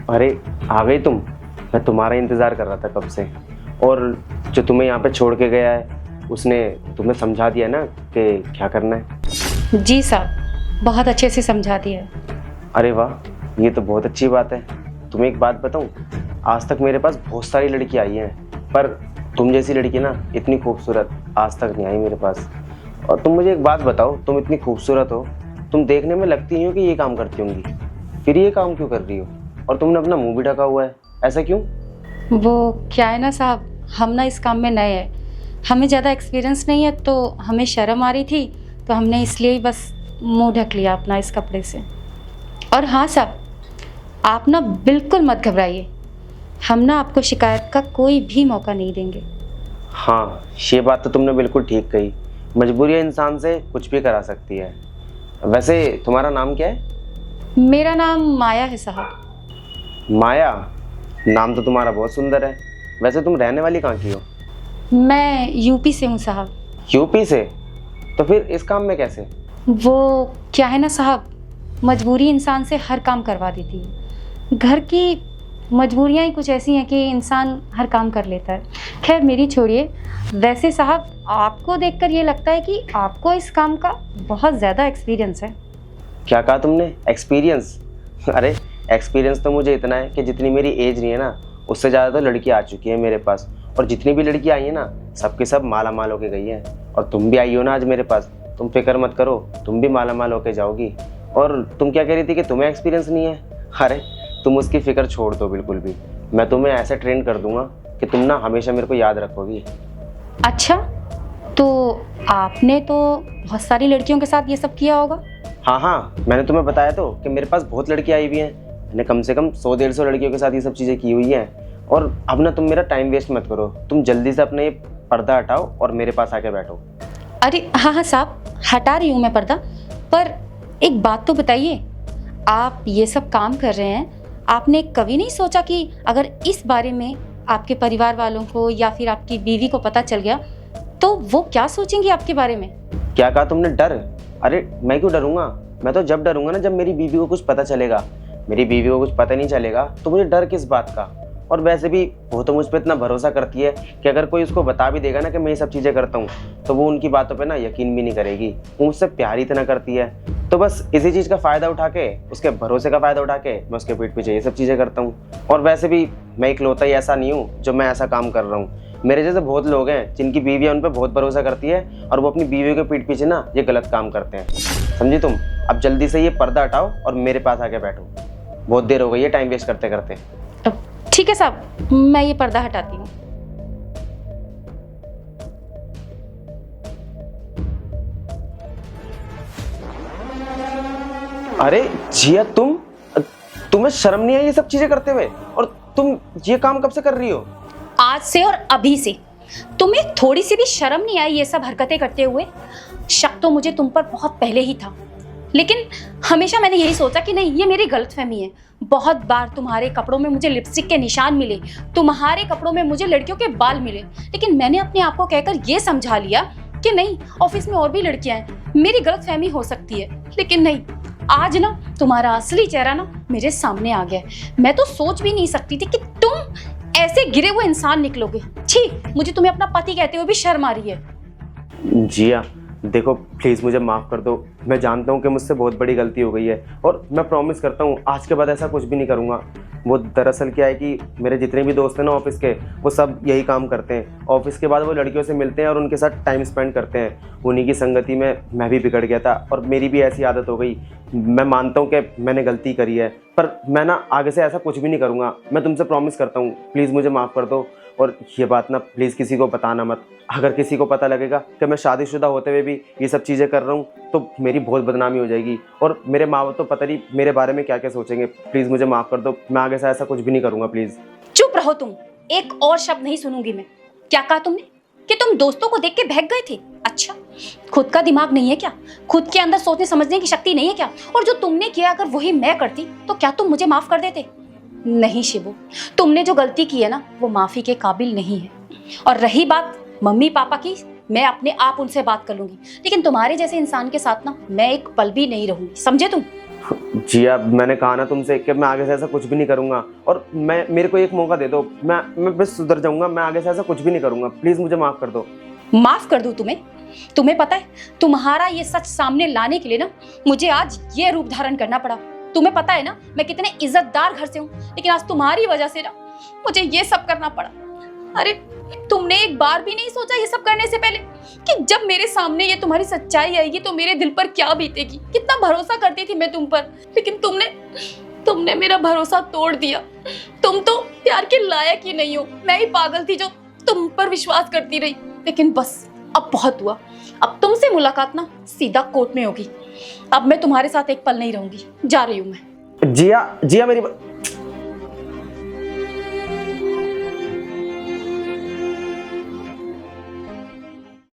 अरे आ गई तुम। मैं तुम्हारा इंतज़ार कर रहा था कब से। और जो तुम्हें यहाँ पे छोड़ के गया है उसने तुम्हें समझा दिया ना कि क्या करना है? जी साहब, बहुत अच्छे से समझा दिया है। अरे वाह, ये तो बहुत अच्छी बात है। तुम्हें एक बात बताऊँ, आज तक मेरे पास बहुत सारी लड़की आई हैं, पर तुम जैसी लड़की ना इतनी खूबसूरत आज तक नहीं आई मेरे पास। और तुम मुझे एक बात बताओ, तुम इतनी खूबसूरत हो, तुम देखने में लगती हो कि ये काम करती होंगी, फिर ये काम क्यों कर रही हो? और तुमने अपना मुंह भी ढका हुआ है, ऐसा क्यों? वो क्या है ना साहब, हम ना इस काम में नए हैं, हमें ज़्यादा एक्सपीरियंस नहीं है, तो हमें शर्म आ रही थी, तो हमने इसलिए ही बस मुंह ढक लिया अपना इस कपड़े से। और हाँ साहब, आप ना बिल्कुल मत घबराइए, हम ना आपको शिकायत का कोई भी मौका नहीं देंगे। हाँ, ये बात तो तुमने बिल्कुल ठीक कही। मजबूरी इंसान से कुछ भी करा सकती है। वैसे तुम्हारा नाम क्या है? मेरा नाम माया है साहब। माया? नाम तो तुम्हारा बहुत सुंदर है। वैसे तुम रहने वाली कहाँ की हो? मैं यूपी से हूँ साहब। यूपी से? तो फिर इस काम में कैसे? वो क्या है ना साहब, मजबूरी इंसान से हर काम करवा देती है। घर की मजबूरियाँ ही कुछ ऐसी हैं कि इंसान हर काम कर लेता है। खैर मेरी छोड़िए। वैसे साहब, आपको देखकर ये लगता है कि आपको इस काम का बहुत ज़्यादा एक्सपीरियंस है। क्या कहा तुमने? एक्सपीरियंस? अरे एक्सपीरियंस तो मुझे इतना है कि जितनी मेरी एज नहीं है ना, उससे ज़्यादा तो लड़की आ चुकी है मेरे पास। और जितनी भी लड़की आई है ना, सबके सब माला माल होके गई है। और तुम भी आई हो ना आज मेरे पास, तुम फिक्र मत करो, तुम भी माला माल होके जाओगी। और तुम क्या कह रही थी कि तुम्हें एक्सपीरियंस नहीं है? अरे तुम उसकी फ़िक्र छोड़ दो बिल्कुल भी। मैं तुम्हें ऐसे ट्रेन कर दूंगा कि तुम ना हमेशा मेरे को याद रखोगी। अच्छा, तो आपने तो बहुत सारी लड़कियों के साथ ये सब किया होगा। हाँ हाँ, मैंने तुम्हें बताया तो कि मेरे पास बहुत लड़कियाँ आई हुई हैं। मैंने कम से कम 100-150 लड़कियों के साथ ये सब चीज़ें की हुई हैं। और अब ना तुम मेरा टाइम वेस्ट मत करो, तुम जल्दी से अपना ये पर्दा हटाओ और मेरे पास आके बैठो। अरे हाँ हाँ साहब, हटा रही हूँ मैं पर्दा। पर एक बात तो बताइए, आप ये सब काम कर रहे हैं, आपने कभी नहीं सोचा कि अगर इस बारे में आपके परिवार वालों को या फिर आपकी बीवी को पता चल गया तो वो क्या सोचेंगी आपके बारे में? क्या कहा तुमने? डर? अरे मैं क्यों डरूंगा? मैं तो जब डरूंगा ना जब मेरी बीवी को कुछ पता चलेगा। मेरी बीवी को कुछ पता नहीं चलेगा तो मुझे डर किस बात का? और वैसे भी वो तो मुझ पर इतना भरोसा करती है कि अगर कोई उसको बता भी देगा ना कि मैं ये सब चीज़ें करता हूँ, तो वो उनकी बातों पे ना यकीन भी नहीं करेगी। वो मुझसे प्यार ही इतना करती है। तो बस इसी चीज़ का फ़ायदा उठा के, उसके भरोसे का फ़ायदा उठा के मैं उसके पीठ पीछे ये सब चीज़ें करता हूँ। और वैसे भी मैं इकलौता ही ऐसा नहीं हूँ जो मैं ऐसा काम कर रहा हूँ। मेरे जैसे बहुत लोग हैं जिनकी बीवियाँ उन पर बहुत भरोसा करती है और वो अपनी बीवियों के पीठ पीछे ना ये गलत काम करते हैं। समझी तुम? अब जल्दी से ये पर्दा हटाओ और मेरे पास आके बैठो। बहुत देर हो गई है टाइम वेस्ट करते करते। ठीक है साहब, मैं ये पर्दा हटाती हूँ। अरे जिया, तुम्हें शर्म नहीं आई ये सब चीजें करते हुए? और तुम ये काम कब से कर रही हो? आज से और अभी से। तुम्हें थोड़ी सी भी शर्म नहीं आई ये सब हरकतें करते हुए? शक तो मुझे तुम पर बहुत पहले ही था, लेकिन हमेशा मैंने यही सोचा कि नहीं, ये मेरी गलतफहमी है। बहुत बार तुम्हारे कपड़ों में मुझे लिपस्टिक के निशान मिले, तुम्हारे कपड़ों में मुझे लड़कियों के बाल मिले, लेकिन मैंने अपने आप को कहकर ये समझा लिया कि नहीं, ऑफिस में और भी लड़कियां हैं, मेरी गलतफहमी हो सकती है। लेकिन नहीं, आज ना तुम्हारा असली चेहरा ना मेरे सामने आ गया है। मैं तो सोच भी नहीं सकती थी कि तुम ऐसे गिरे हुए इंसान निकलोगे। छी, मुझे तुम्हें अपना पति कहते हुए भी शर्म आ रही है। जिया देखो, प्लीज़ मुझे माफ़ कर दो। मैं जानता हूँ कि मुझसे बहुत बड़ी गलती हो गई है और मैं प्रॉमिस करता हूँ आज के बाद ऐसा कुछ भी नहीं करूँगा। वो दरअसल क्या है कि मेरे जितने भी दोस्त हैं ना ऑफिस के, वो सब यही काम करते हैं। ऑफिस के बाद वो लड़कियों से मिलते हैं और उनके साथ टाइम स्पेंड करते हैं। उन्हीं की संगति में मैं भी बिगड़ गया था और मेरी भी ऐसी आदत हो गई। मैं मानता हूँ कि मैंने गलती करी है, पर मैं ना आगे से ऐसा कुछ भी नहीं करूँगा। मैं तुमसे प्रॉमिस करता हूँ, प्लीज़ मुझे माफ़ कर दो। और ये बात ना प्लीज़ किसी को बताना मत। अगर किसी को पता लगेगा कि मैं शादीशुदा होते हुए भी ये सब चीज़ें कर रहा हूँ तो मेरी बहुत बदनामी हो जाएगी और मेरे माँ बाप तो पता नहीं मेरे बारे में क्या क्या सोचेंगे। प्लीज़ मुझे माफ़ कर दो, मैं आगे से ऐसा कुछ भी नहीं करूँगा, प्लीज़। चुप रहो तुम, एक और शब्द नहीं सुनूंगी मैं। क्या कहा तुमने कि तुम दोस्तों को देख के बहक गए थे? अच्छा, खुद का दिमाग नहीं है क्या? खुद के अंदर सोचने समझने की शक्ति नहीं है क्या? और जो तुमने किया अगर वही मैं करती तो क्या तुम मुझे माफ कर देते? नहीं शिबू, तुमने जो गलती की है ना वो माफी के काबिल नहीं है। और रही बात मम्मी पापा की, मैं अपने आप उनसे बात कर लूंगी, लेकिन तुम्हारे जैसे इंसान के साथ ना मैं एक पल भी नहीं रहूंगी, समझे तुम? जिया, मैंने कहा ना तुमसे कि मैं आगे से ऐसा कुछ भी नहीं करूंगा, और मेरे को एक मौका दे दो, मैं बस सुधर जाऊंगा। मैं आगे से ऐसा कुछ भी नहीं करूंगा, प्लीज मुझे माफ कर दो। माफ कर दूं तुम्हें? तुम्हें पता है तुम्हारा ये सच सामने लाने के लिए ना मुझे आज ये रूप धारण करना पड़ा। तुम्हें पता है ना मैं कितने इज्जतदार घर से हूँ, लेकिन आज तुम्हारी वजह से ना मुझे ये सब करना पड़ा। अरे तुमने एक बार भी नहीं सोचा ये सब करने से पहले कि जब मेरे सामने ये तुम्हारी सच्चाई आएगी तो मेरे दिल पर क्या बीतेगी? कितना भरोसा करती थी मैं तुम पर, लेकिन तुमने मेरा भरोसा तोड़ दिया। तुम तो प्यार के लायक ही नहीं हो। मैं ही पागल थी जो तुम पर विश्वास करती रही। लेकिन बस अब बहुत हुआ। अब तुमसे मुलाकात ना सीधा कोर्ट में होगी। अब मैं तुम्हारे साथ एक पल नहीं रहूंगी। जा रही हूँ मैं। जिया, जिया मेरी